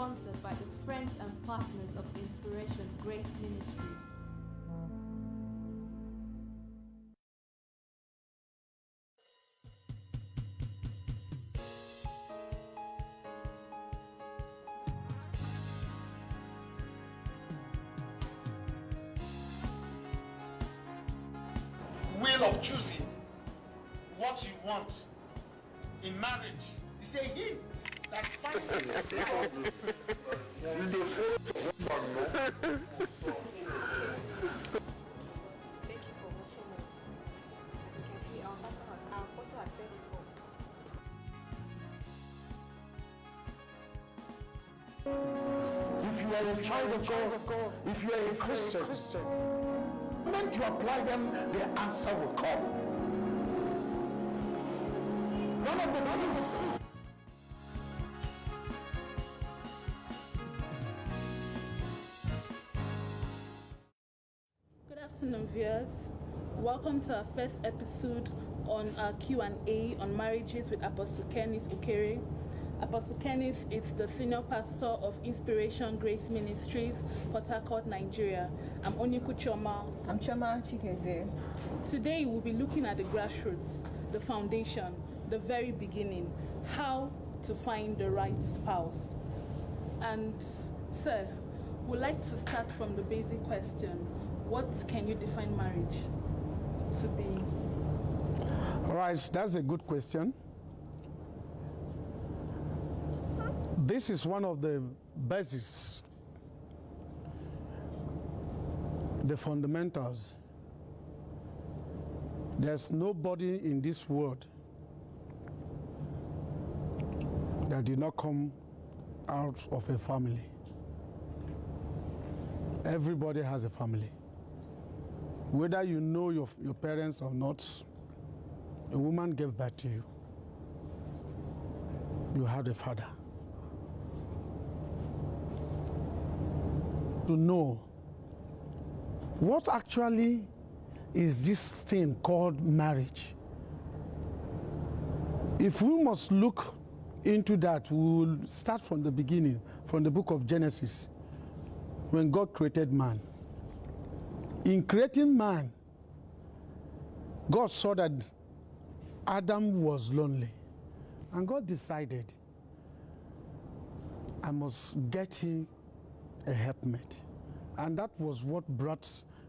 sponsored by the friends and partners of Inspiration Grace Ministry. Will of choosing what you want in marriage. You say he that finds Thank you for watching us. As you can see, our apostle have said it all. If you are a child of God, if you are a Christian, when you apply them, the answer will come. One of the Good afternoon, viewers. Welcome to our first episode on our Q&A on marriages with Apostle Canice Okere. Apostle Canice is the senior pastor of Inspiration Grace Ministries, Port Harcourt, Nigeria. I'm Onyuku Choma. I'm Choma Chikeze. Today we'll be looking at the grassroots, the foundation, the very beginning, how to find the right spouse. And sir, we'd like to start from the basic question. What can you define marriage to be? All right, that's a good question. This is one of the bases, the fundamentals. There's nobody in this world that did not come out of a family. Everybody has a family. Whether you know your parents or not, a woman gave birth to you. You had a father. To know what actually is this thing called marriage. If we must look into that, we will start from the beginning, from the book of Genesis, when God created man. In creating man, God saw that Adam was lonely, and God decided, I must get him a helpmate. And that was what brought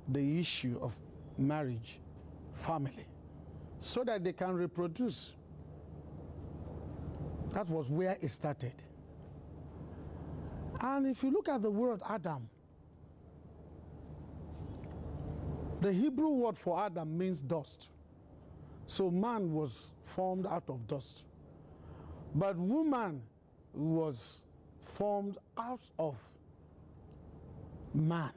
the issue of marriage, family, so that they can reproduce. That was where it started. And if you look at the word Adam, the Hebrew word for Adam means dust. So man was formed out of dust. But woman was formed out of man.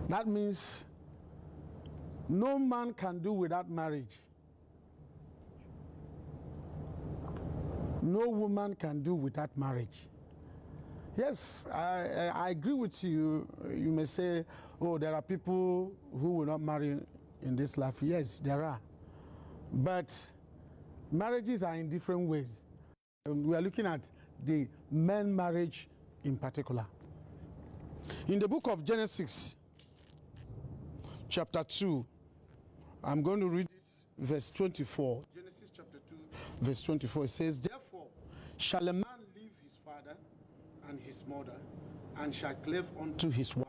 That means no man can do without marriage. No woman can do without marriage. Yes, I agree with you. You may say, oh, there are people who will not marry in this life. Yes, there are. But marriages are in different ways. We are looking at the men marriage in particular. In the book of Genesis, chapter 2, I'm going to read this, verse 24. Genesis chapter 2, verse 24, it says, therefore shall a man leave his father and his mother, and shall cleave unto his wife,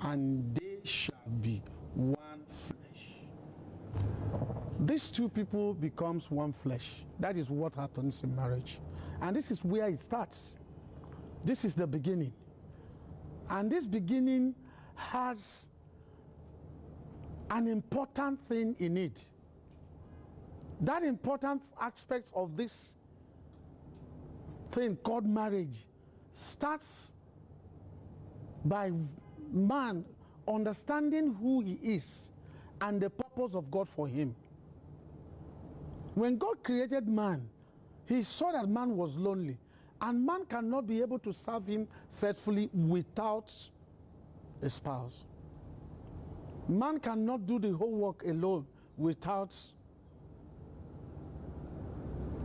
and they shall be one flesh. These two people becomes one flesh. That is what happens in marriage. And this is where it starts. This is the beginning. And this beginning has an important thing in it. That important aspect of this thing called marriage starts by man understanding who he is and the purpose of God for him. When God created man, he saw that man was lonely, and man cannot be able to serve him faithfully without a spouse. Man cannot do the whole work alone without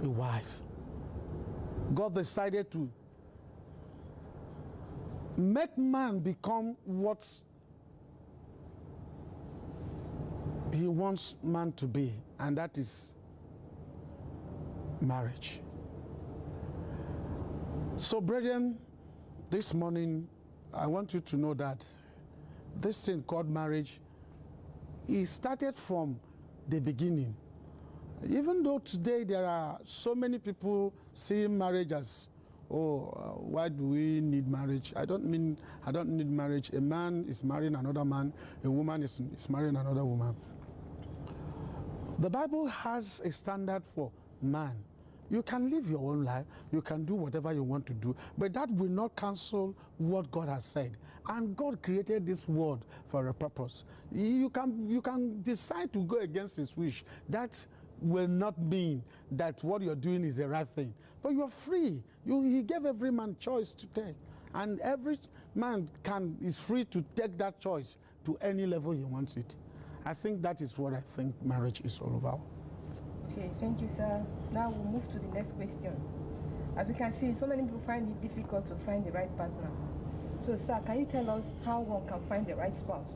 a wife. God decided to make man become what he wants man to be, and that is marriage. So, brethren, this morning I want you to know that this thing called marriage, it started from the beginning. Even though today there are so many people seeing marriage as, why do we need marriage? I don't need marriage. A man is marrying another man, a woman is marrying another woman. The Bible has a standard for man. You can live your own life, you can do whatever you want to do, but that will not cancel what God has said. And God created this world for a purpose. You can decide to go against his wish. That will not mean that what you're doing is the right thing. But you're free. He gave every man choice to take. And every man is free to take that choice to any level he wants it. I think that is what I think marriage is all about. Okay, thank you, sir. Now we'll move to the next question. As we can see, so many people find it difficult to find the right partner. So, sir, can you tell us how one can find the right spouse?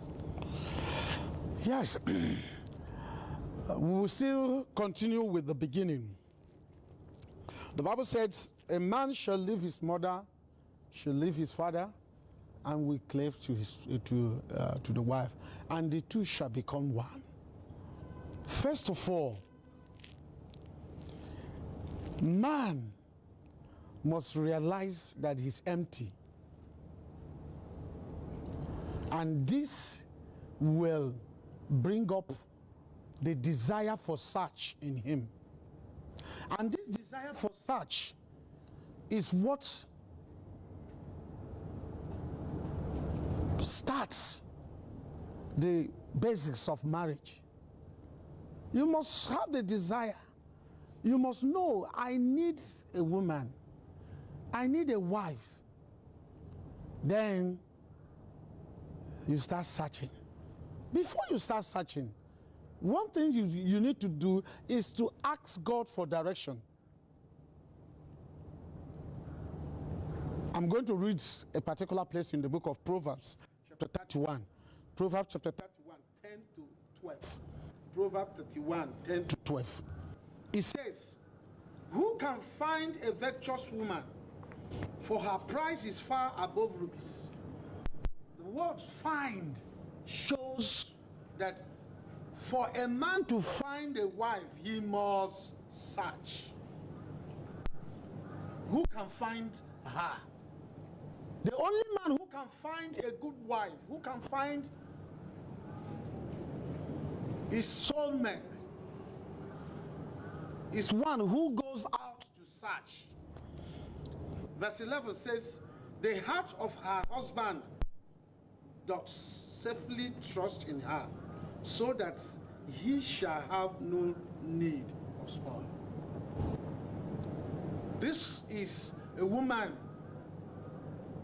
Yes. We will still continue with the beginning. The Bible says, a man shall leave his mother, shall leave his father, and will cleave to the wife, and the two shall become one. First of all, man must realize that he's empty, and this will bring up the desire for search in him. And this desire for search is what starts the basics of marriage. You must have the desire. You must know, I need a woman. I need a wife. Then you start searching. Before you start searching, one thing you need to do is to ask God for direction. I'm going to read a particular place in the book of Proverbs, chapter 31. Proverbs chapter 31, 10 to 12. Proverbs 31, 10 to 12. It says, who can find a virtuous woman? For her price is far above rubies. The word find shows that for a man to find a wife, he must search. Who can find her? The only man who can find a good wife, who can find his soulmate, is one who goes out to search. Verse 11 says, the heart of her husband doth safely trust in her, so that he shall have no need of spoil. This is a woman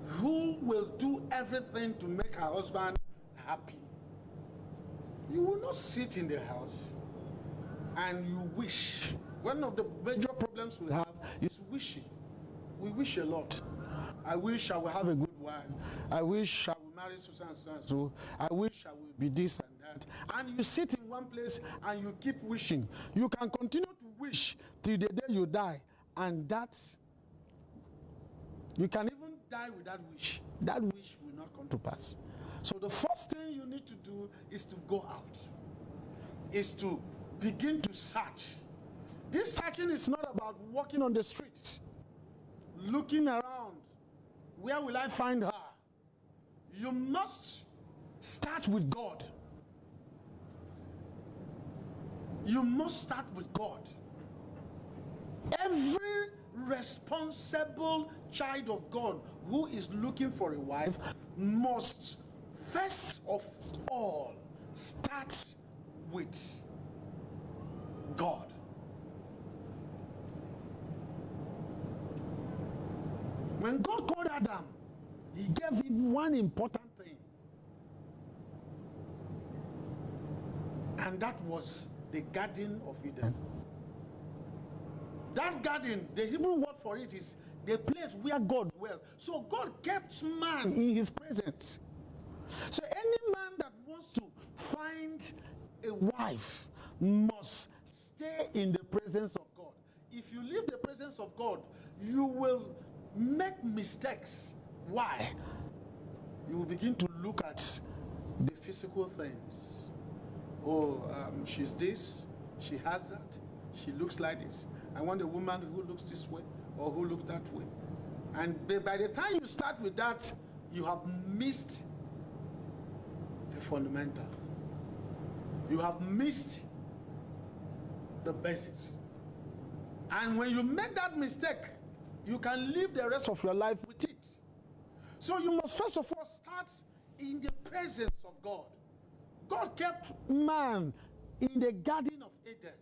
who will do everything to make her husband happy. You will not sit in the house and you wish. One of the major problems we have is wishing. We wish a lot. I wish I will have a good wife. I wish I will marry so and so and so. I wish I will be this and that. And you sit in one place and you keep wishing. You can continue to wish till the day you die, and that you can even die with that wish. That wish will not come to pass. So the first thing you need to do is to go out, is to begin to search. This searching is not about walking on the streets, looking around. Where will I find her? You must start with God. You must start with God. Every responsible child of God who is looking for a wife must first of all start with God. When God called Adam, he gave him one important thing, and that was the Garden of Eden. That garden, the Hebrew word for it is the place where God dwells. So God kept man in his presence. So any man that wants to find a wife must stay in the presence of God. If you leave the presence of God, you will make mistakes. Why? You will begin to look at the physical things. Oh, she's this, she has that, she looks like this. I want a woman who looks this way or who looks that way. And by the time you start with that, you have missed the fundamentals. You have missed the basics. And when you make that mistake, you can live the rest of your life with it. So you must first of all start in the presence of God. God kept man in the Garden of Eden.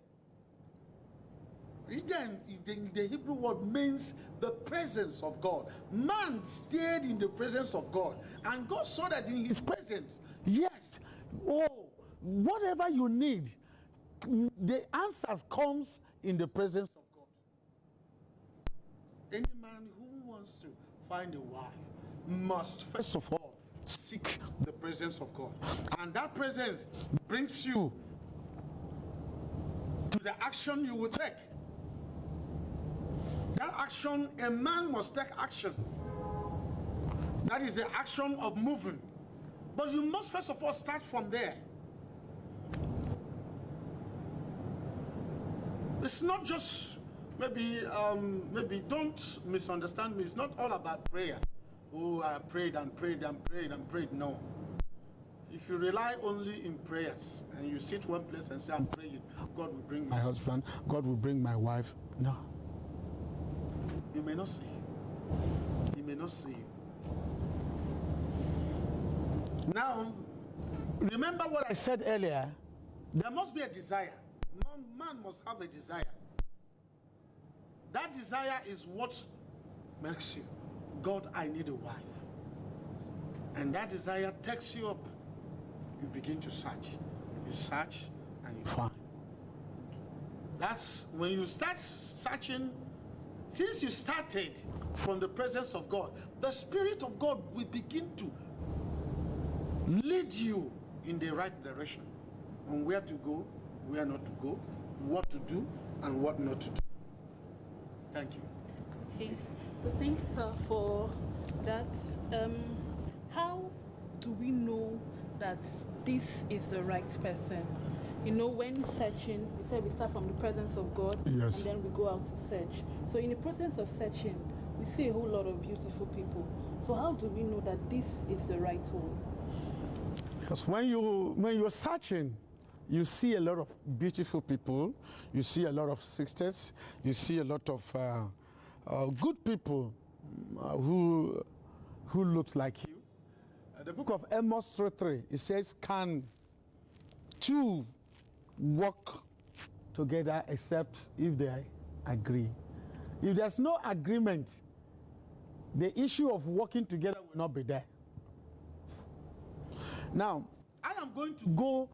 Eden in the Hebrew word means the presence of God. Man stayed in the presence of God, and God saw that in his presence, yes, whatever you need, the answer comes in the presence of God. Any man who wants to find a wife must first of all seek the presence of God, and that presence brings you to the action you will take. That action, a man must take action. That is the action of moving. But you must first of all start from there. It's not just, maybe don't misunderstand me. It's not all about prayer. Oh, I prayed and prayed and prayed and prayed. No. If you rely only in prayers and you sit one place and say, I'm praying, God will bring my husband, God will bring my wife. No. He may not see you. He may not see you. Now, remember what I said earlier. There must be a desire. Man must have a desire. That desire is what makes you, God, I need a wife. And that desire takes you up. You begin to search. You search and you find. That's when you start searching. Since you started from the presence of God, the Spirit of God will begin to lead you in the right direction on where to go, where not to go, what to do, and what not to do. Thank you. Okay. So thanks for that. How do we know that this is the right person? You know, when searching, we said we start from the presence of God, yes, and then we go out to search. So in the process of searching, we see a whole lot of beautiful people. So how do we know that this is the right one? Because when you're searching, you see a lot of beautiful people, you see a lot of sisters, you see a lot of good people who looks like you. The book of Amos 3:3, it says, can two work together except if they agree? If there's no agreement, the issue of working together will not be there. Now, I am going to go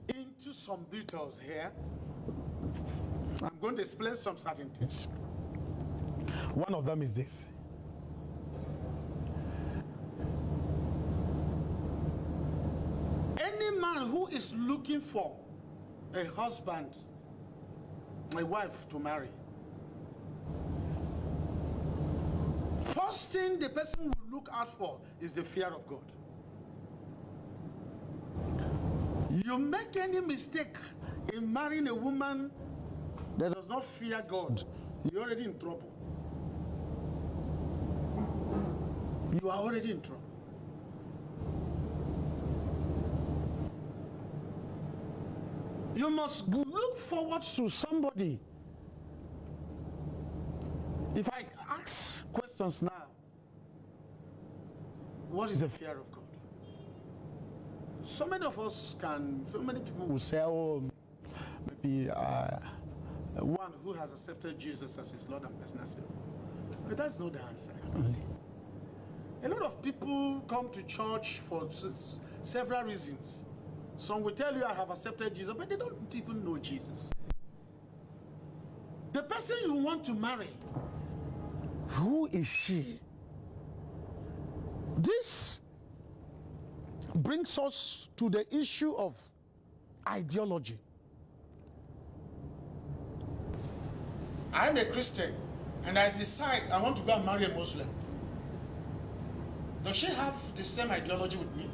into some details here. I'm going to explain some certain things. One of them is this. Any man who is looking for a husband, a wife to marry, first thing the person will look out for is the fear of God. You make any mistake in marrying a woman that does not fear God, you're already in trouble. You are already in trouble. You must look forward to somebody. If I ask questions now, what is the fear of God? So many of us so many people will say, oh, maybe one who has accepted Jesus as his Lord and personal Savior. But that's not the answer. A lot of people come to church for several reasons. Some will tell you, I have accepted Jesus, but they don't even know Jesus. The person you want to marry Who is she? This brings us to the issue of ideology. I'm a Christian and I decide I want to go and marry a Muslim. Does she have the same ideology with me?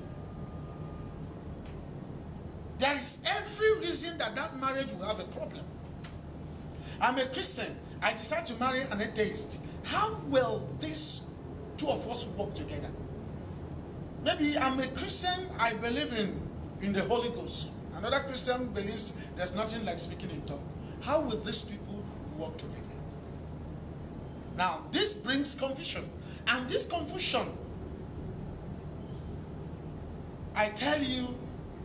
There is every reason that that marriage will have a problem. I'm a Christian. I decide to marry an atheist. How will these two of us work together? Maybe I'm a Christian, I believe in the Holy Ghost. Another Christian believes there's nothing like speaking in tongues. How will these people work together? Now, this brings confusion. And this confusion, I tell you,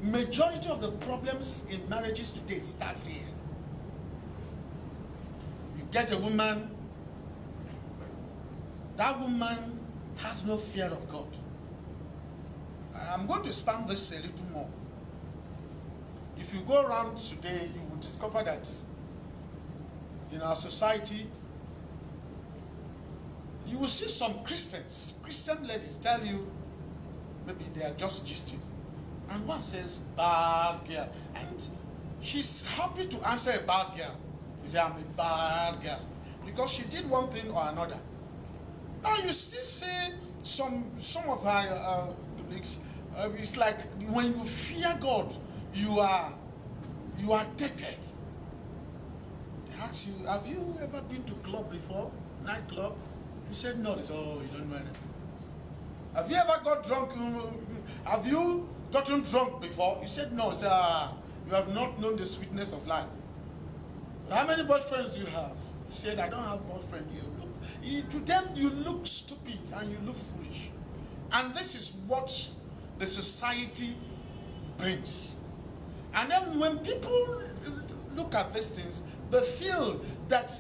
majority of the problems in marriages today starts here. You get a woman, that woman has no fear of God. I'm going to expand this a little more. If you go around today, you will discover that in our society, you will see some Christian ladies tell you, maybe they are just gisting. And one says, bad girl. And she's happy to answer a bad girl. She says, I'm a bad girl. Because she did one thing or another. Now you still see some of her colleagues, it's like when you fear God, you are dated. They ask you, have you ever been to club before? Nightclub? You said no. They said, oh, you don't know anything. Have you ever got drunk? Have you gotten drunk before? You said no. Said, you have not known the sweetness of life. How many boyfriends do you have? You said, I don't have boyfriend. To them, you look stupid and you look foolish. And this is what the society brings. And then when people look at these things, they feel that,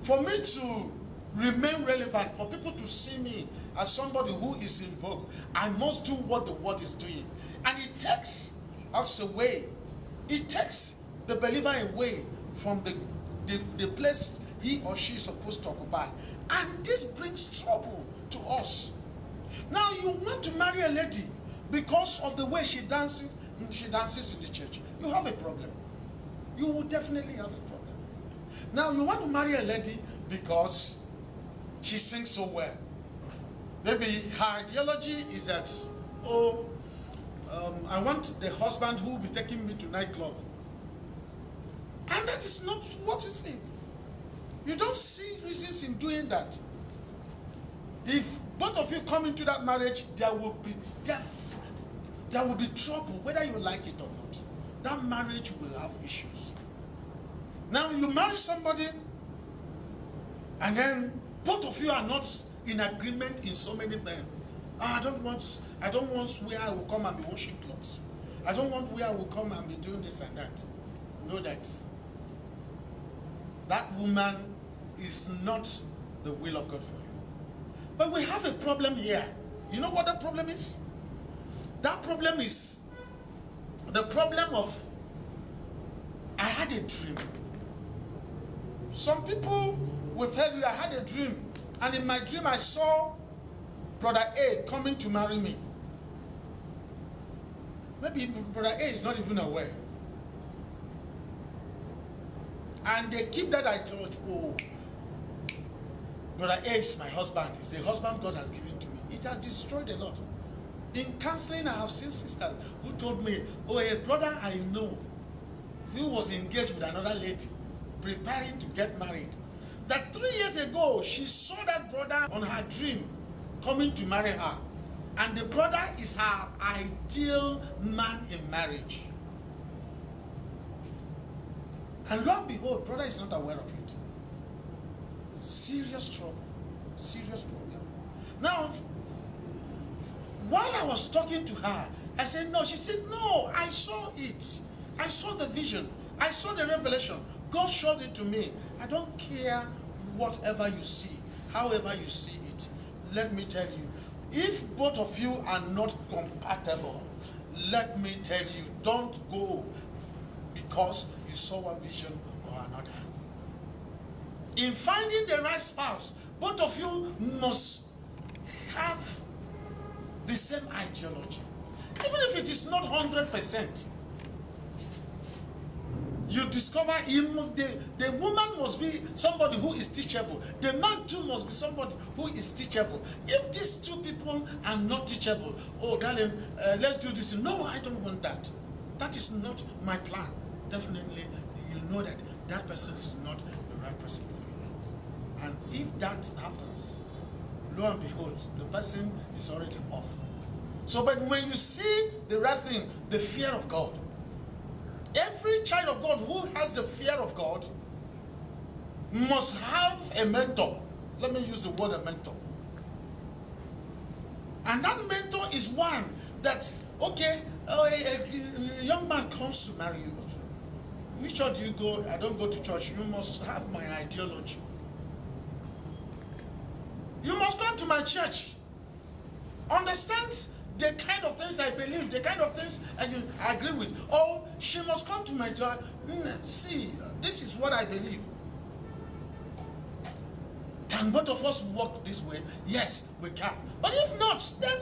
for me to remain relevant, for people to see me as somebody who is in vogue, I must do what the world is doing. And it takes us away. It takes the believer away from the place he or she is supposed to occupy. And this brings trouble to us. Now you want to marry a lady because of the way she dances in the church. You have a problem. You will definitely have a problem. Now you want to marry a lady because she sings so well. Maybe her ideology is that, I want the husband who will be taking me to nightclub. And that is not what you think. You don't see reasons in doing that. If both of you come into that marriage, there will be death. There will be trouble, whether you like it or not. That marriage will have issues. Now you marry somebody, and then both of you are not in agreement in so many things. I don't want where I will come and be washing clothes. I don't want where I will come and be doing this and that. Know that that woman is not the will of God for you. But we have a problem here. You know what that problem is? That problem is the problem of, I had a dream. Some people will tell you, I had a dream, and in my dream I saw Brother A coming to marry me. Maybe Brother A is not even aware. And they keep that ideology. Oh, Brother A is my husband. It's the husband God has given to me. It has destroyed a lot. In counseling, I have seen sisters who told me, oh, a brother I know who was engaged with another lady, preparing to get married, that 3 years ago, she saw that brother on her dream coming to marry her. And the brother is her ideal man in marriage. And lo and behold, brother is not aware of it. Serious trouble. Serious problem. Now, while I was talking to her, I said, no. She said, no, I saw it. I saw the vision. I saw the revelation. God showed it to me. I don't care whatever you see, however you see it. Let me tell you, if both of you are not compatible, let me tell you, don't go because you saw one vision or another. In finding the right spouse, both of you must have the same ideology. Even if it is not 100%, you discover the woman must be somebody who is teachable. The man too must be somebody who is teachable. If these two people are not teachable, oh darling, let's do this. No, I don't want that. That is not my plan. Definitely, you know that that person is not the right person for you. And if that happens, lo and behold, the person is already off. So, but when you see the right thing, the fear of God, every child of God who has the fear of God must have a mentor. Let me use the word a mentor. And that mentor is one that, okay, a young man comes to marry you. Which church do you go? I don't go to church. You must have my ideology. You must come to my church. Understand the kind of things I believe, the kind of things I agree with. Or she must come to my church. See, this is what I believe. Can both of us walk this way? Yes, we can. But if not, then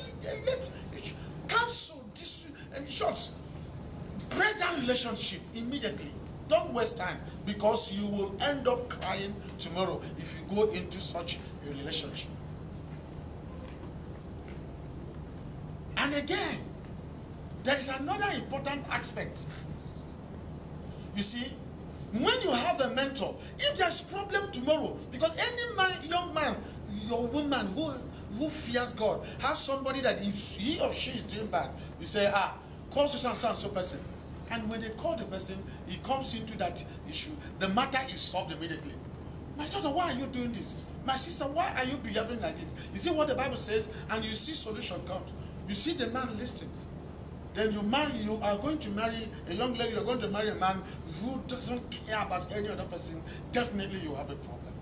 let's cancel this. In short, break that relationship immediately. Don't waste time, because you will end up crying tomorrow if you go into such a relationship. And again, there is another important aspect. You see, when you have a mentor, if there's problem tomorrow, because any man, young man, your woman who fears God has somebody that if he or she is doing bad, you say, call so person. And when they call the person, he comes into that issue, the matter is solved immediately. My daughter, why are you doing this? My sister, why are you behaving like this? You see what the Bible says, and you see solution comes. You see the man listens. Then you are going to marry a young lady, you're going to marry a man who doesn't care about any other person. Definitely you have a problem.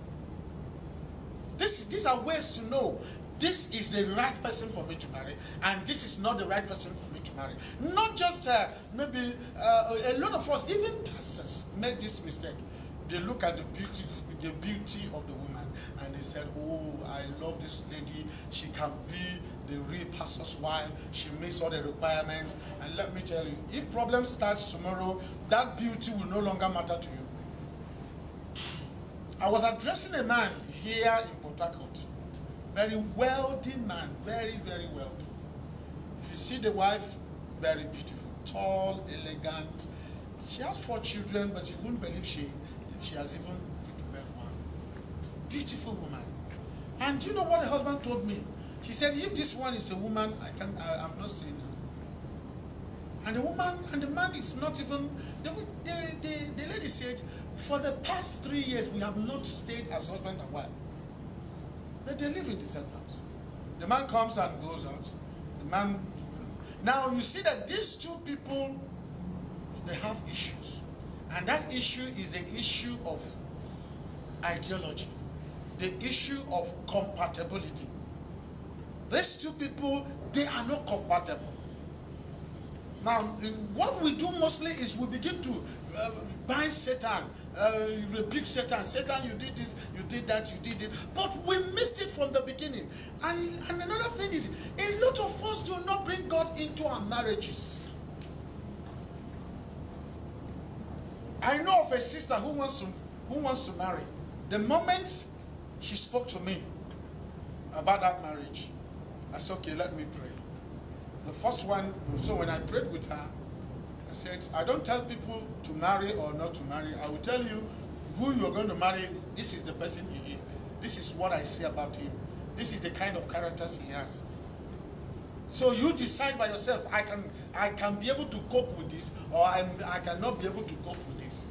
These are ways to know this is the right person for me to marry, and this is not the right person for me to marry. Not just maybe a lot of us, even pastors, make this mistake. They look at the beauty of the woman, and they said, oh, I love this lady. She can be the real pastor's wife. She meets all the requirements. And let me tell you, if problem starts tomorrow, that beauty will no longer matter to you. I was addressing a man here in Port Harcourt. Very wealthy man, very, very wealthy. If you see the wife, very beautiful, tall, elegant. She has 4 children, but you wouldn't believe she has even put to bed one. Beautiful woman. And do you know what the husband told me? She said, if this one is a woman, I'm not saying her. And the woman and the man is not even, the lady said, for the past 3 years, we have not stayed as husband and wife. But they live in the same house. The man comes and goes out. The man, now you see that these two people, they have issues. And that issue is the issue of ideology, the issue of compatibility. These two people, they are not compatible. Now, what we do mostly is we begin to bind Satan, rebuke Satan. Satan, you did this, you did that, you did it. But we missed it from the beginning. And another thing is, a lot of us do not bring God into our marriages. I know of a sister who wants to marry. The moment she spoke to me about that marriage, I said, okay, let me pray. The first one, so when I prayed with her, I said, I don't tell people to marry or not to marry. I will tell you who you're going to marry. This is the person he is. This is what I say about him. This is the kind of characters he has. So you decide by yourself, I can be able to cope with this, or I cannot be able to cope with this.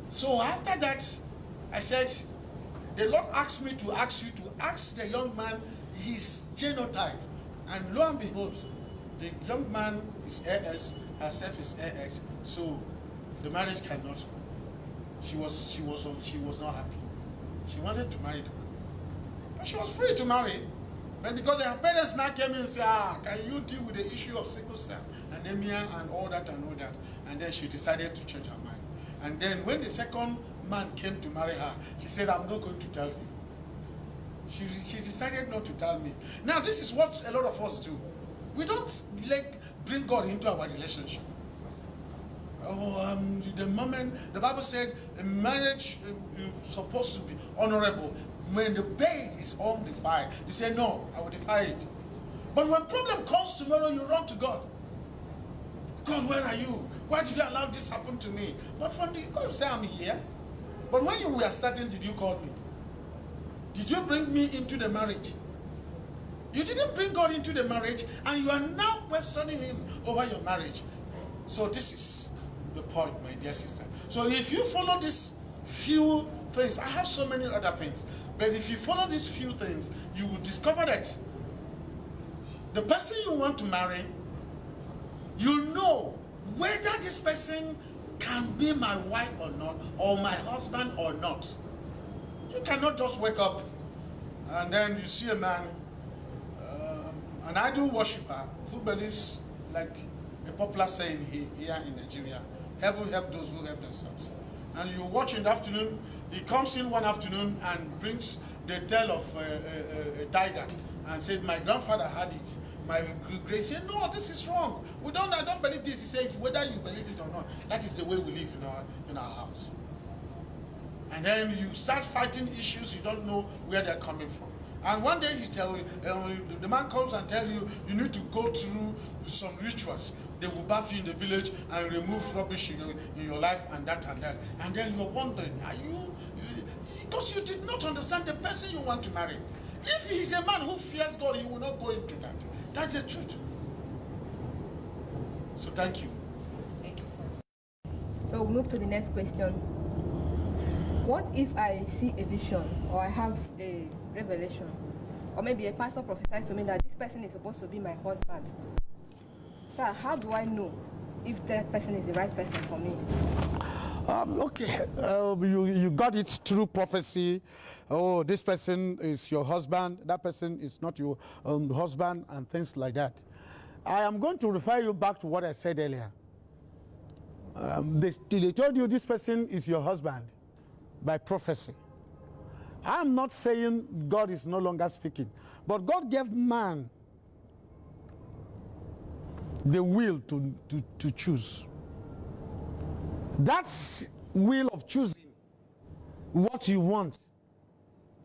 So after that, I said, the Lord asked me to ask you to ask the young man his genotype. And lo and behold, the young man is AS, herself is AS, so the marriage cannot. She was not happy. She wanted to marry the man. But she was free to marry. But because her parents now came in and said, can you deal with the issue of sickle cell, anemia, and all that and all that? And then she decided to change her mind. And then when the second man came to marry her, she said, I'm not going to tell you. She decided not to tell me. Now, this is what a lot of us do. We don't bring God into our relationship. The moment, the Bible said, a marriage is supposed to be honorable. When the bed is undefiled, you say, no, I will defy it. But when problem comes tomorrow, you run to God. God, where are you? Why did you allow this happen to me? But from the God say, I'm here. But when you were starting, did you call me? Did you bring me into the marriage? You didn't bring God into the marriage, and you are now questioning him over your marriage. So this is the point, my dear sister. So if you follow these few things, I have so many other things, but if you follow these few things, you will discover that the person you want to marry, you know whether this person can be my wife or not, or my husband or not. You cannot just wake up and then you see a man, an idol worshiper who believes, like a popular saying here in Nigeria, heaven help those who help themselves. And you watch in the afternoon, he comes in one afternoon and brings the tail of a tiger and said, my grandfather had it. My great said, no, this is wrong. I don't believe this. He said, whether you believe it or not, that is the way we live in our house. And then you start fighting issues you don't know where they're coming from. And one day the man comes and tells you, you need to go through some rituals. They will bath you in the village and remove rubbish in your life and that and that. And then you're wondering, because you did not understand the person you want to marry. If he's a man who fears God, he will not go into that. That's the truth. So thank you. Thank you, sir. So we'll move to the next question. What if I see a vision, or I have a revelation, or maybe a pastor prophesies to me that this person is supposed to be my husband? Sir, how do I know if that person is the right person for me? Okay, you got it through prophecy. Oh, this person is your husband, that person is not your husband, and things like that. I am going to refer you back to what I said earlier. They told you this person is your husband by prophecy. I'm not saying God is no longer speaking, but God gave man the will to choose. That's will of choosing what you want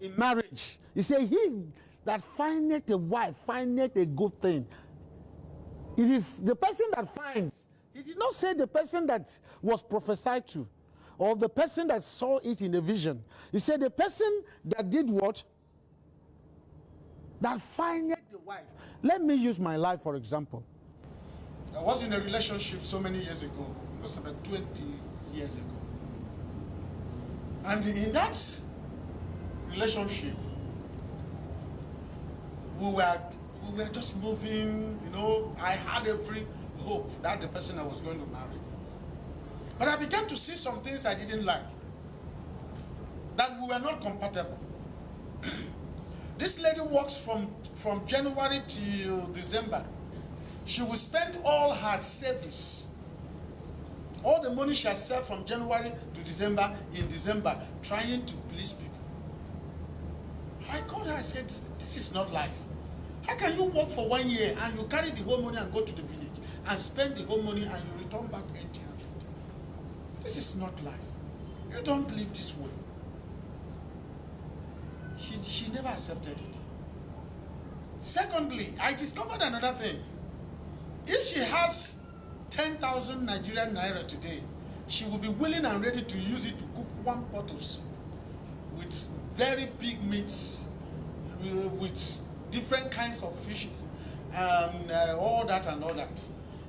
in marriage. He said, he that findeth a wife findeth a good thing. It is the person that finds. He did not say the person that was prophesied to, or the person that saw it in a vision. He said the person that did what? That findeth the wife. Let me use my life for example. I was in a relationship so many years ago, almost about 20 years ago. And in that relationship, we were just moving, I had every hope that the person I was going to marry. But I began to see some things I didn't like, that we were not compatible. This lady works from January till December. She will spend all her service, all the money she has saved from January to December, in December, trying to please people. I called her, I said, this is not life. How can you work for 1 year and you carry the whole money and go to the village and spend the whole money and you return back empty-handed? This is not life. You don't live this way. She never accepted it. Secondly, I discovered another thing. If she has 10,000 Nigerian naira today, she will be willing and ready to use it to cook one pot of soup with very big meats, with different kinds of fish, all that and all that,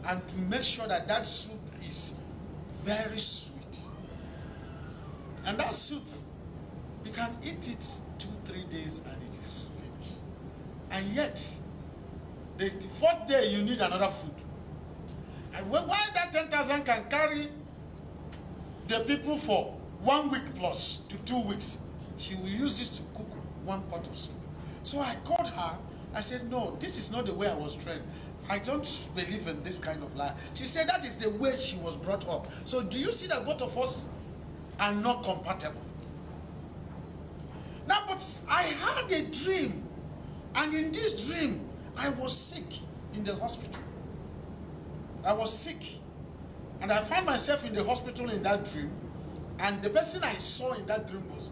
and to make sure that that soup is very sweet. And that soup, you can eat it 2-3 days and it is finished. And yet, the fourth day you need another food. And why that 10,000 can carry the people for 1 week plus to 2 weeks, she will use this to cook one pot of soup. So I called her. I said, no, this is not the way I was trained. I don't believe in this kind of life. She said that is the way she was brought up. So do you see that both of us are not compatible. Now, but I had a dream, and in this dream, I was sick in the hospital. I was sick, and I found myself in the hospital in that dream, and the person I saw in that dream was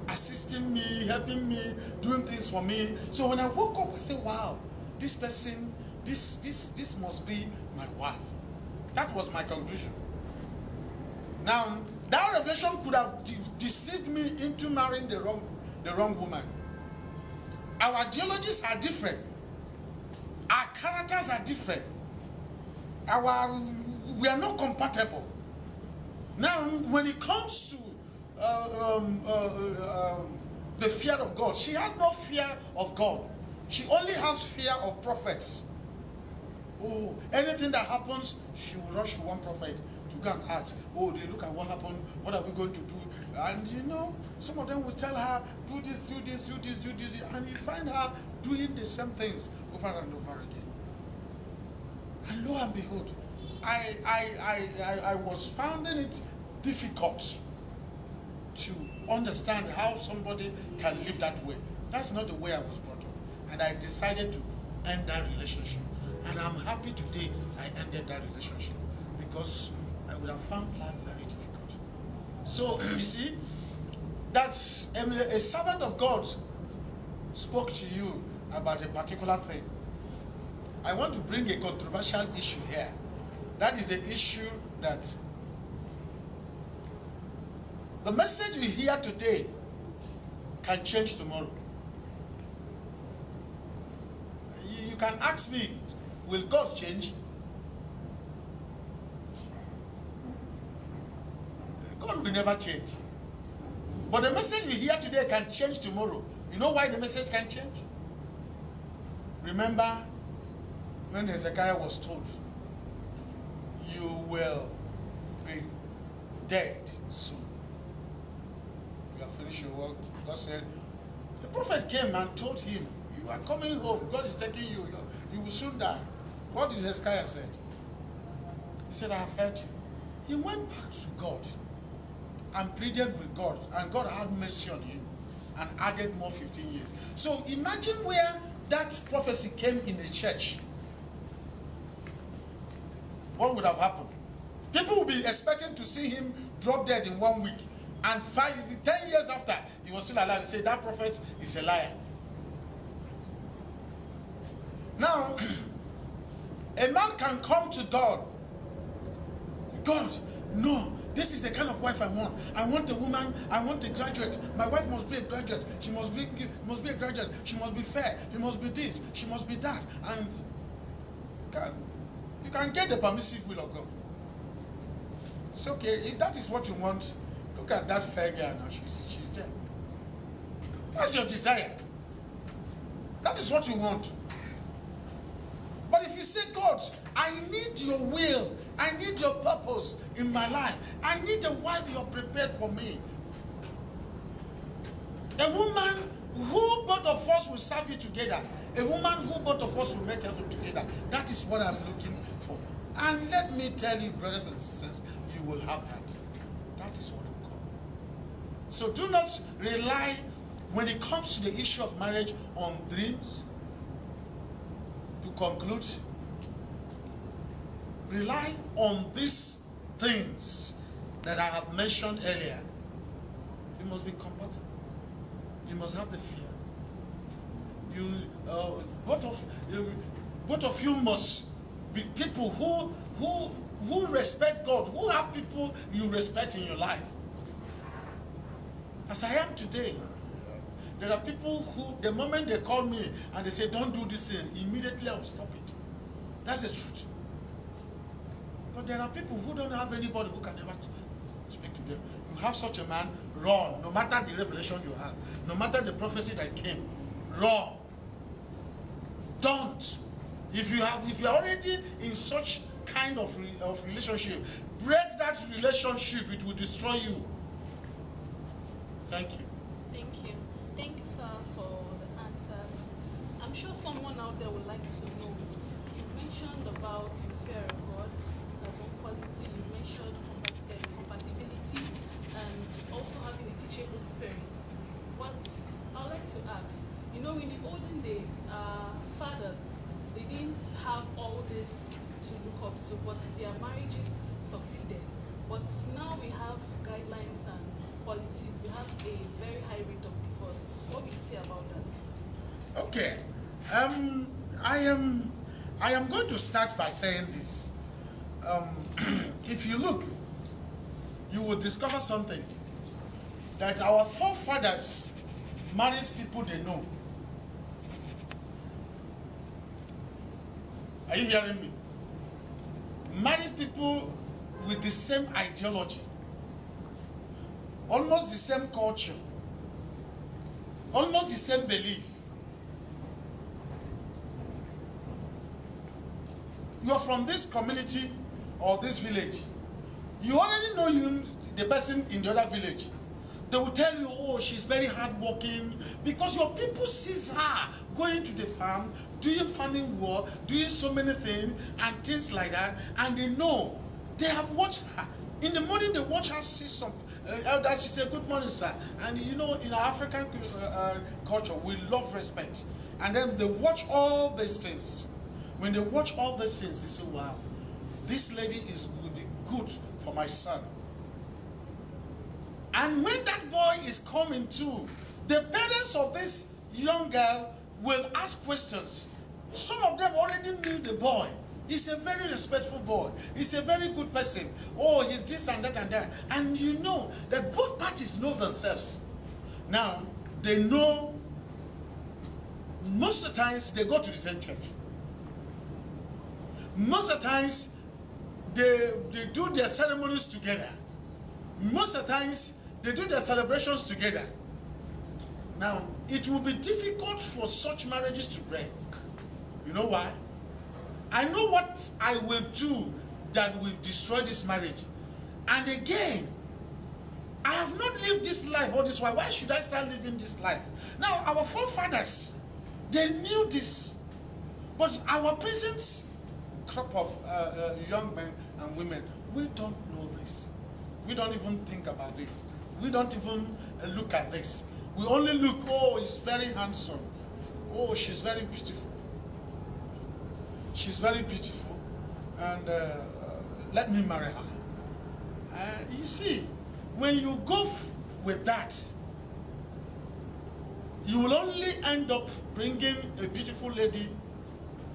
assisting me, helping me, doing things for me. So when I woke up, I said, wow, this person, this must be my wife. That was my conclusion. Now, that revelation could have deceived me into marrying the wrong woman. Our ideologies are different. Our characters are different. We are not compatible. Now, when it comes to the fear of God, she has no fear of God. She only has fear of prophets. Oh, anything that happens, she will rush to one prophet to go and ask. Oh, they look at what happened. What are we going to do? And you know, some of them will tell her, do this, do this, do this, do this, and you find her doing the same things over and over again. And lo and behold, I was finding it difficult to understand how somebody can live that way. That's not the way I was brought up. And I decided to end that relationship. And I'm happy today I ended that relationship, because I would have found life very difficult. So, you see, that's a servant of God spoke to you about a particular thing. I want to bring a controversial issue here. That is the issue that the message you hear today can change tomorrow. You can ask me, will God change? God will never change. But the message you hear today can change tomorrow. You know why the message can change? Remember when Hezekiah was told, you will be dead soon. You have finished your work. God said, the prophet came and told him, you are coming home. God is taking you. You will soon die. What did Hezekiah say? He said, I have heard you. He went back to God and pleaded with God, and God had mercy on him and added more 15 years. So imagine where that prophecy came in the church. What would have happened? People would be expecting to see him drop dead in 1 week, and 10 years after, he was still alive. They say that prophet is a liar. Now, a man can come to God. God, no, this is the kind of wife I want. I want a woman, I want a graduate. My wife must be a graduate. She must be a graduate. She must be fair. She must be this. She must be that. And you can get the permissive will of God. It's okay, if that is what you want, look at that fair girl now. She's there. That's your desire. That is what you want. But if you say, God, I need your will, I need your purpose in my life, I need a wife you have prepared for me, a woman who both of us will serve you together, a woman who both of us will make heaven together, that is what I'm looking for. And let me tell you, brothers and sisters, you will have that. That is what will come. So do not rely, when it comes to the issue of marriage, on dreams. To conclude, rely on these things that I have mentioned earlier. You must be compatible. You must have the fear. Both of you must be people who respect God, who have people you respect in your life. As I am today, there are people who, the moment they call me and they say, don't do this thing, immediately I will stop it. That's the truth. But there are people who don't have anybody who can ever speak to them. You have such a man, run. No matter the revelation you have, no matter the prophecy that came, run. Don't. If you are already in such kind of relationship, break that relationship, it will destroy you. Thank you. Thank you, sir, for the answer. I'm sure someone out there would like to know. You've mentioned about the fear of God, the one quality. You mentioned compatibility and also having a teachable spirit. But I'd like to ask, you know, in the olden days, fathers, they didn't have all this to look up to, but their marriages succeeded. But now we have guidelines and policies. We have a very high rate of divorce. What will you say about that? Okay. I am going to start by saying this. If you look, you will discover something. That our forefathers married people they know. Are you hearing me? Married people with the same ideology, almost the same culture, almost the same belief. You are from this community or this village. You already know the person in the other village. They will tell you, oh, she's very hardworking, because your people sees her going to the farm, doing farming work, doing so many things and things like that, and they know. They have watched her. In the morning, they watch her see some elders. She say, "Good morning, sir." And you know, in our African culture, we love respect. And then they watch all these things. When they watch all these things, they say, "Wow, this lady will be good for my son." And when that boy is coming too, the parents of this young girl will ask questions. Some of them already knew the boy. He's a very respectful boy. He's a very good person. Oh, he's this and that and that. And you know that both parties know themselves. Now, they know, most of the times they go to the same church. Most of the times they do their ceremonies together. Most of the times they do their celebrations together. Now, it will be difficult for such marriages to break. You know why? I know what I will do that will destroy this marriage. And again, I have not lived this life all this while. Why should I start living this life? Now, our forefathers, they knew this. But our present crop of young men and women, we don't know this. We don't even think about this. We don't even look at this. We only look, oh, he's very handsome. Oh, she's very beautiful. She's very beautiful, and let me marry her. You see, when you go with that, you will only end up bringing a beautiful lady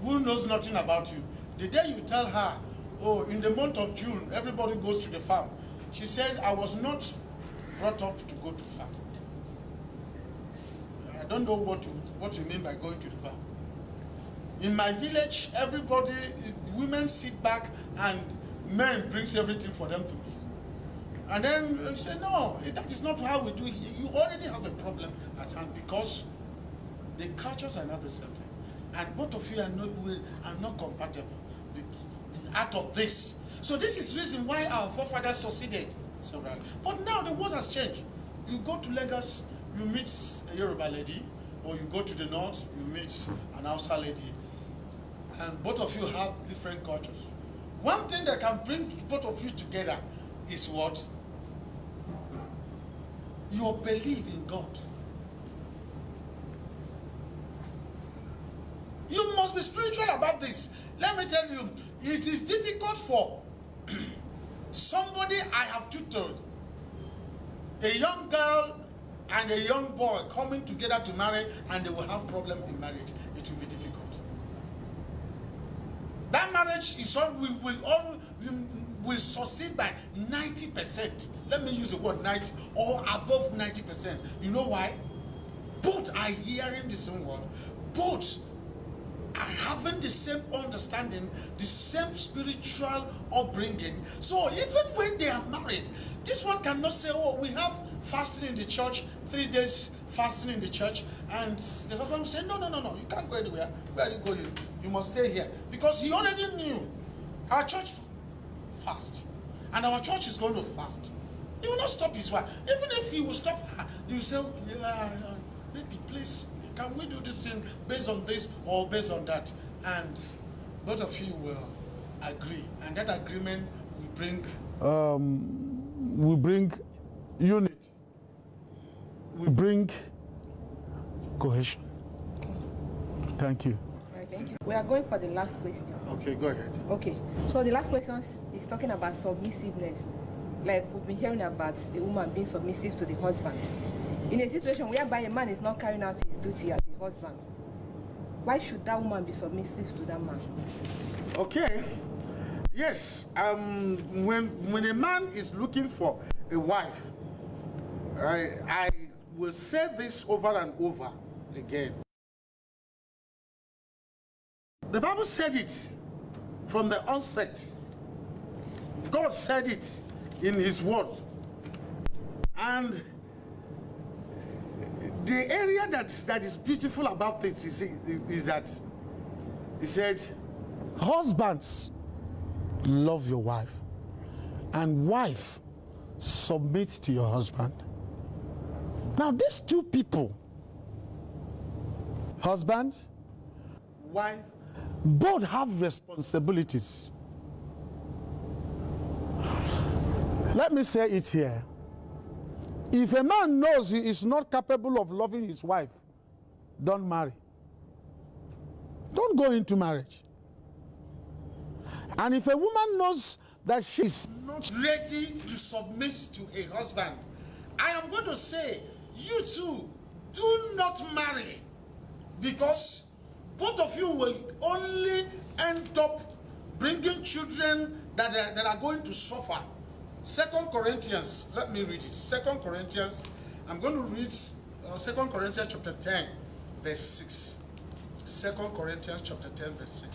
who knows nothing about you. The day you tell her, oh, in the month of June, everybody goes to the farm. She said, I was not brought up to go to farm. I don't know what you mean by going to the farm. In my village, everybody, women sit back and men brings everything for them to eat. And then you say, no, that is not how we do it. You already have a problem at hand because the cultures are not the same thing. And both of you are not compatible out of this. So this is the reason why our forefathers succeeded several. But now the world has changed. You go to Lagos, you meet a Yoruba lady, or you go to the north, you meet an Hausa lady. And both of you have different cultures. One thing that can bring both of you together is what? Your belief in God. You must be spiritual about this. Let me tell you, it is difficult for somebody I have tutored, a young girl and a young boy coming together to marry, and they will have problems in marriage. It will be difficult. That marriage is will succeed by 90%. Let me use the word 90 or above 90%. You know why? Both are hearing the same word. Both are having the same understanding, the same spiritual upbringing. So even when they are married, this one cannot say, oh, we have fasting in the church, 3 days fasting in the church, and the husband will say, no, you can't go anywhere. Where are you going? You must stay here. Because he already knew our church fast, and our church is going to fast. He will not stop his wife. Even if he will stop her, he will say, baby, please, can we do this thing based on this or based on that? And both of you will agree, and that agreement will bring unity will bring cohesion. Thank you. All right, thank you. We are going for the last question. Okay, go ahead. Okay, so the last question is talking about submissiveness. Like we've been hearing about a woman being submissive to the husband. In a situation whereby a man is not carrying out his duty as a husband, why should that woman be submissive to that man? Okay. Yes. When a man is looking for a wife, I will say this over and over again. The Bible said it from the onset. God said it in his word. And the area that is beautiful about this is that he said, husbands, love your wife, and wife, submit to your husband. Now these two people, husband, wife, both have responsibilities. Let me say it here. If a man knows he is not capable of loving his wife, don't marry. Don't go into marriage. And if a woman knows that she is not ready to submit to a husband, I am going to say, you too, do not marry, because both of you will only end up bringing children that are going to suffer. 2 Corinthians, let me read it. 2 Corinthians, I'm going to read 2 Corinthians chapter 10, verse 6. 2 Corinthians chapter 10, verse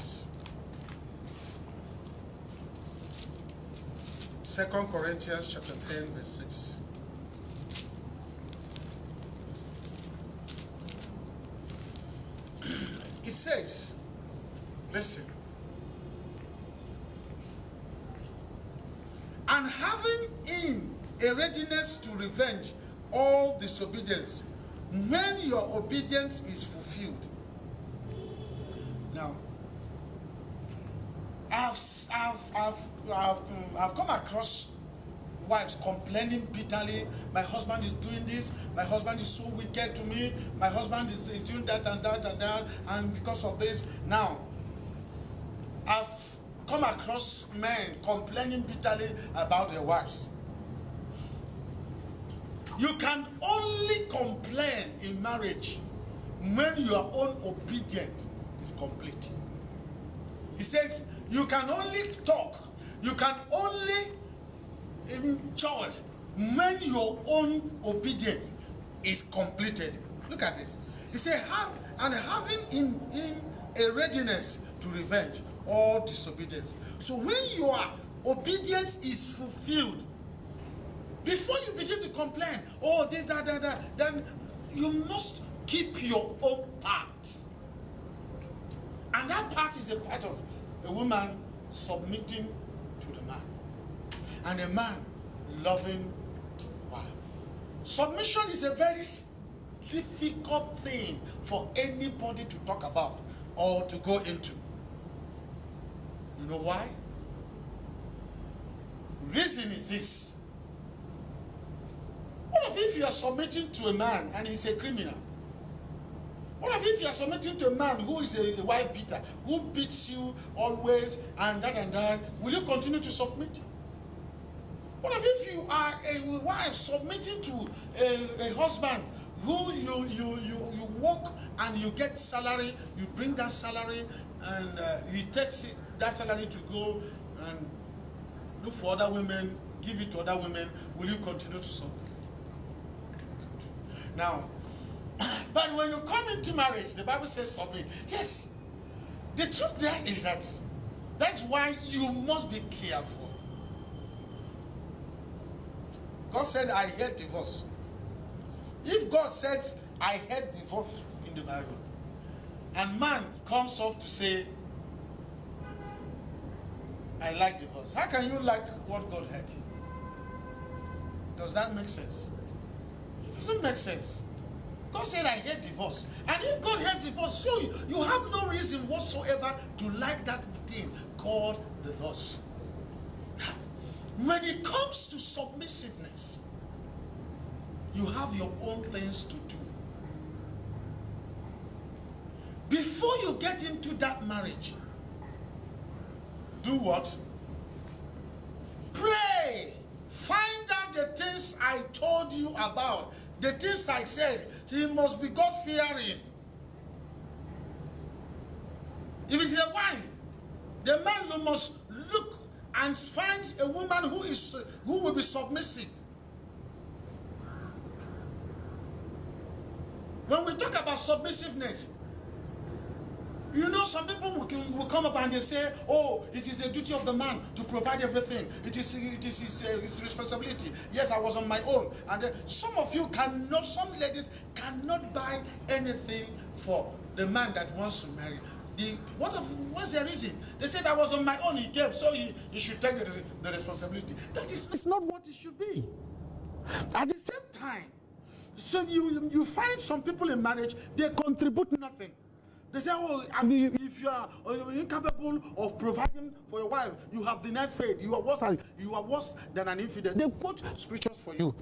6. 2 Corinthians chapter 10, verse 6. It says, listen, and having in a readiness to revenge all disobedience, when your obedience is fulfilled. Now, I've come across wives complaining bitterly, my husband is doing this, my husband is so wicked to me, my husband is doing that and that and that, and because of this. Now, I've come across men complaining bitterly about their wives. You can only complain in marriage when your own obedience is complete. He says you can only talk, you can only judge when your own obedience is completed. Look at this. He said, and having in a readiness to revenge all disobedience. So when your obedience is fulfilled, before you begin to complain, oh, this, that, then you must keep your own part. And that part is the part of a woman submitting to the man, and a man loving wife. Submission is a very difficult thing for anybody to talk about or to go into. You know why? Reason is this. What if you are submitting to a man and he's a criminal? What if you are submitting to a man who is a wife beater, who beats you always and that? Will you continue to submit? What if you are a wife submitting to a husband who you work and you get salary, you bring that salary, and he takes that salary to go and look for other women, give it to other women? Will you continue to submit? Now, but when you come into marriage, the Bible says submit. Yes, the truth there is that's why you must be careful. God said, I hate divorce. If God says, I hate divorce in the Bible, and man comes up to say, I like divorce, how can you like what God hates? Does that make sense? It doesn't make sense. God said, I hate divorce. And if God hates divorce, so you have no reason whatsoever to like that thing called divorce. When it comes to submissiveness, You have your own things to do. Before you get into that marriage, do what? Pray. Find out the things I told you about. The things I said. He must be God-fearing. If it's a wife, the man must look and find a woman who will be submissive. When we talk about submissiveness, you know, some people will come up and they say, oh, it is the duty of the man to provide everything. It is his responsibility. Yes, I was on my own. And then some of you cannot, some ladies cannot buy anything for the man that wants to marry. What's the reason? They said I was on my own, he came, so he should take the responsibility. That is it's not what it should be. At the same time, so you find some people in marriage, they contribute nothing. They say, oh, I mean, if you are incapable of providing for your wife, you have denied faith. You are worse than an infidel. They quote scriptures for you.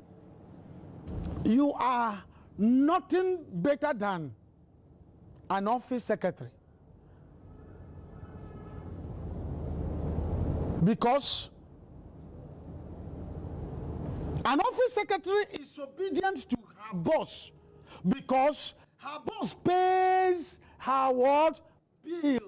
You are nothing better than an office secretary. Because an office secretary is obedient to her boss because her boss pays her what? Bill.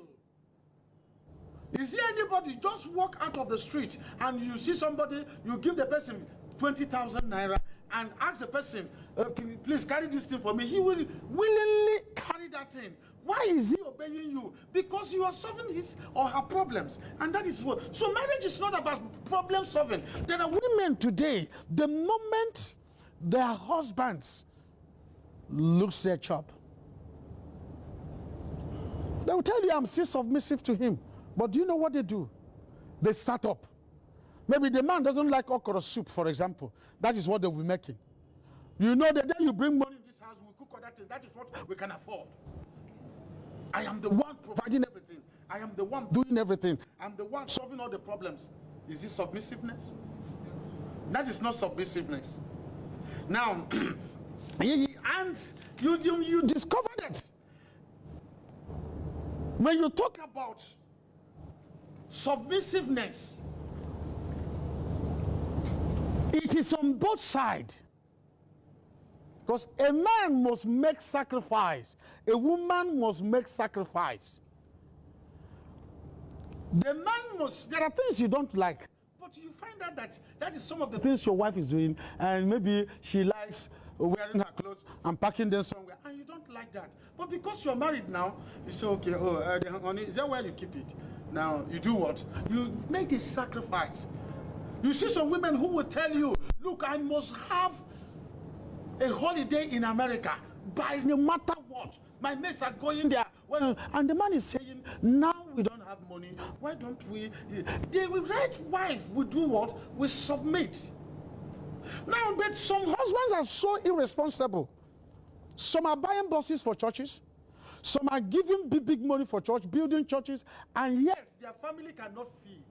Is there anybody just walk out of the street and you see somebody, you give the person 20,000 naira and ask the person, can you please carry this thing for me? He will willingly carry that thing. Why is he obeying you? Because you are solving his or her problems. And that is what. So marriage is not about problem solving. There are women today, the moment their husbands lose their job, they will tell you, I'm still submissive to him. But do you know what they do? They start up. Maybe the man doesn't like okra soup, for example. That is what they will be making. You know, the day you bring money in this house, we cook other things. That is what we can afford. I am the one providing everything. I am the one doing everything. I'm the one solving all the problems. Is this submissiveness? That is not submissiveness. Now, and you discover that when you talk about submissiveness, it is on both sides. Because a man must make sacrifice. A woman must make sacrifice. The man must, there are things you don't like, but you find out that is some of the things your wife is doing, and maybe she likes wearing her clothes and packing them somewhere, and you don't like that. But because you're married now, you say, okay, honey, is that where you keep it? Now, you do what? You make a sacrifice. You see some women who will tell you, look, I must have a holiday in America by no matter what. My mates are going there. Well, and the man is saying, now we don't have money. Why don't we? The right wife will do what? We submit. Now, but some husbands are so irresponsible. Some are buying buses for churches. Some are giving big money for church, building churches, and yet their family cannot feed.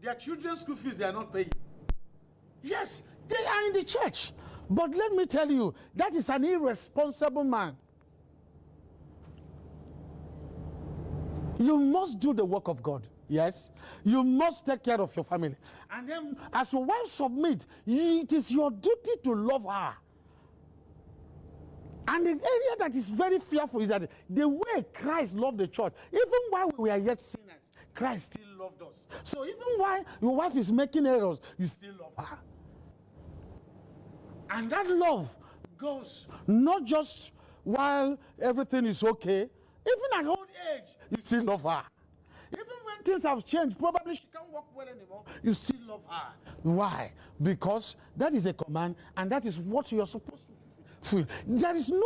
Their children's school fees, they are not paying. Yes, they are in the church. But let me tell you, that is an irresponsible man. You must do the work of God. Yes, you must take care of your family. And then as your wife submit, it is your duty to love her. And the area that is very fearful is that the way Christ loved the church, even while we were yet sinners, Christ still loved us. So even while your wife is making errors, you still love her. And that love goes not just while everything is okay, even at old age, you still love her. Even when things have changed, probably she can't walk well anymore, you still love her. Why? Because that is a command, and that is what you're supposed to fulfill. There is no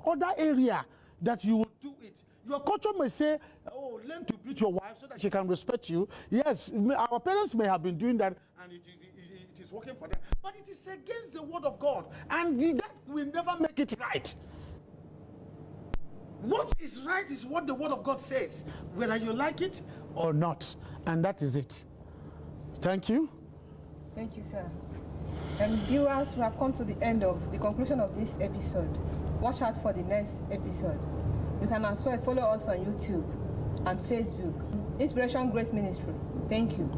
other area that you will do it. Your culture may say, oh, learn to beat your wife so that she can respect you. Yes, our parents may have been doing that, and it is working for them. But it is against the word of God, and that will never make it right. What is right is what the word of God says, whether you like it or not. And that is it. Thank you. Thank you, sir. Viewers, we have come to the end of the conclusion of this episode. Watch out for the next episode. You can as well follow us on YouTube and Facebook. Inspiration Grace Ministry. Thank you.